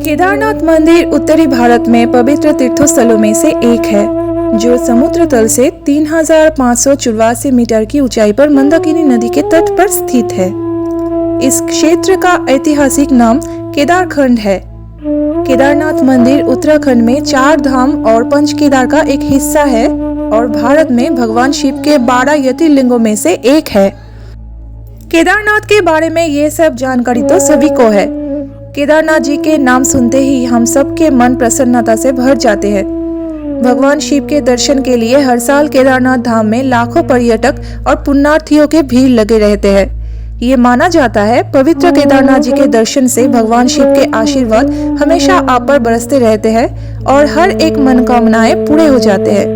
केदारनाथ मंदिर उत्तरी भारत में पवित्र तीर्थस्थलों में से एक है, जो समुद्र तल से 3,584 मीटर की ऊंचाई पर मंदाकिनी नदी के तट पर स्थित है। इस क्षेत्र का ऐतिहासिक नाम केदारखंड है। केदारनाथ मंदिर उत्तराखंड में 4 धाम और पंच केदार का एक हिस्सा है और भारत में भगवान शिव के 12 ज्योतिर्लिंगों में से एक है। केदारनाथ के बारे में ये सब जानकारी तो सभी को है। केदारनाथ जी के नाम सुनते ही हम सबके मन प्रसन्नता से भर जाते हैं। भगवान शिव के दर्शन के लिए हर साल केदारनाथ धाम में लाखों पर्यटक और पुण्यार्थियों के भीड़ लगे रहते हैं। ये माना जाता है पवित्र केदारनाथ जी के दर्शन से भगवान शिव के आशीर्वाद हमेशा आप पर बरसते रहते हैं और हर एक मनोकामनाएं पूरे हो जाते हैं।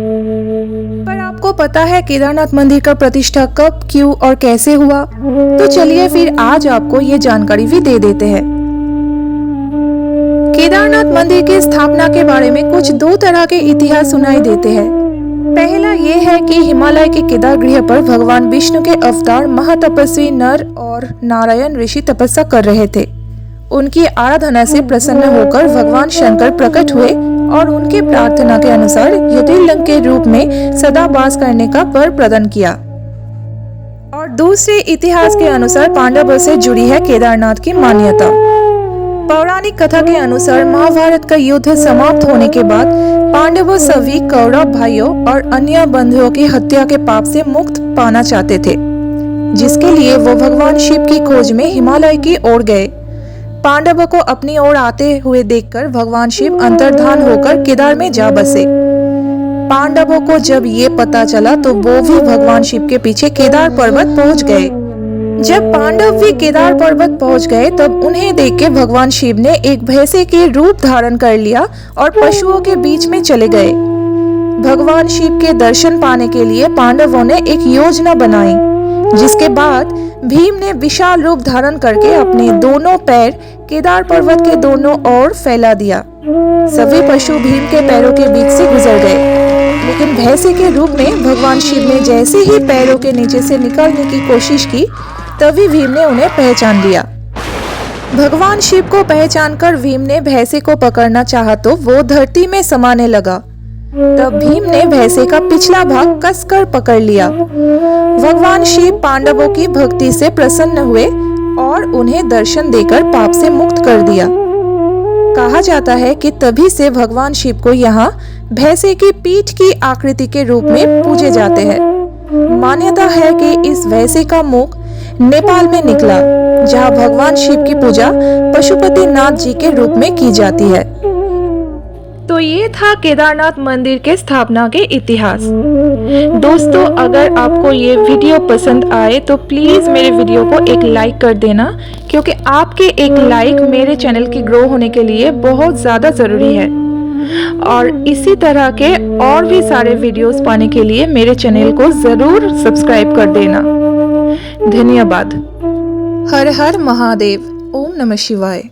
पर आपको पता है केदारनाथ मंदिर का प्रतिष्ठा कब, क्यों और कैसे हुआ? तो चलिए फिर आज आपको ये जानकारी भी दे देते हैं। केदारनाथ मंदिर की स्थापना के बारे में कुछ 2 तरह के इतिहास सुनाई देते हैं। पहला ये है कि हिमालय के केदार गृह पर भगवान विष्णु के अवतार महातपस्वी नर और नारायण ऋषि तपस्या कर रहे थे। उनकी आराधना से प्रसन्न होकर भगवान शंकर प्रकट हुए और उनके प्रार्थना के अनुसार ज्योतिर्लिंग के रूप में सदा वास करने का वर प्रदान किया। और दूसरे इतिहास के अनुसार पांडवों से जुड़ी है केदारनाथ की मान्यता। पौराणिक कथा के अनुसार महाभारत का युद्ध समाप्त होने के बाद पांडवों सभी कौरव भाइयों और अन्य बंधुओं की हत्या के पाप से मुक्त पाना चाहते थे, जिसके लिए वो भगवान शिव की खोज में हिमालय की ओर गए। पांडवों को अपनी ओर आते हुए देखकर भगवान शिव अंतर्धान होकर केदार में जा बसे। पांडवों को जब ये पता चला तो वो भी भगवान शिव के पीछे केदार पर्वत पहुंच गए। जब पांडव भी केदार पर्वत पहुंच गए तब उन्हें देख के भगवान शिव ने एक भैंसे के रूप धारण कर लिया और पशुओं के बीच में चले गए। भगवान शिव के दर्शन पाने के लिए पांडवों ने एक योजना बनाई, जिसके बाद भीम ने विशाल रूप धारण करके अपने दोनों पैर केदार पर्वत के दोनों ओर फैला दिया। सभी पशु भीम के पैरों के बीच से गुजर गए, लेकिन भैंसे के रूप में भगवान शिव ने जैसे ही पैरों के नीचे से निकलने की कोशिश की, तभी भीम ने उन्हें पहचान लिया। भगवान शिव को पहचानकर भीम ने भैंसे को पकड़ना चाहा तो वो धरती में समाने लगा। तब भीम ने भैंसे का पिछला भाग कसकर पकड़ लिया। भगवान शिव पांडवों की भक्ति से प्रसन्न हुए और उन्हें दर्शन देकर पाप से मुक्त कर दिया। कहा जाता है कि तभी से भगवान शिव को यहाँ भैंसे की पीठ की आकृति के रूप में पूजे जाते हैं। मान्यता है कि इस भैंसे का मुख नेपाल में निकला, जहाँ भगवान शिव की पूजा पशुपतिनाथ जी के रूप में की जाती है। तो ये था केदारनाथ मंदिर के स्थापना के इतिहास। दोस्तों, अगर आपको ये वीडियो पसंद आए तो प्लीज मेरे वीडियो को एक लाइक कर देना, क्योंकि आपके एक लाइक मेरे चैनल की ग्रो होने के लिए बहुत ज्यादा जरूरी है। और इसी तरह के और भी सारे वीडियोस पाने के लिए मेरे चैनल को जरूर सब्सक्राइब कर देना। धन्यवाद। हर हर महादेव। ओम नमः शिवाय।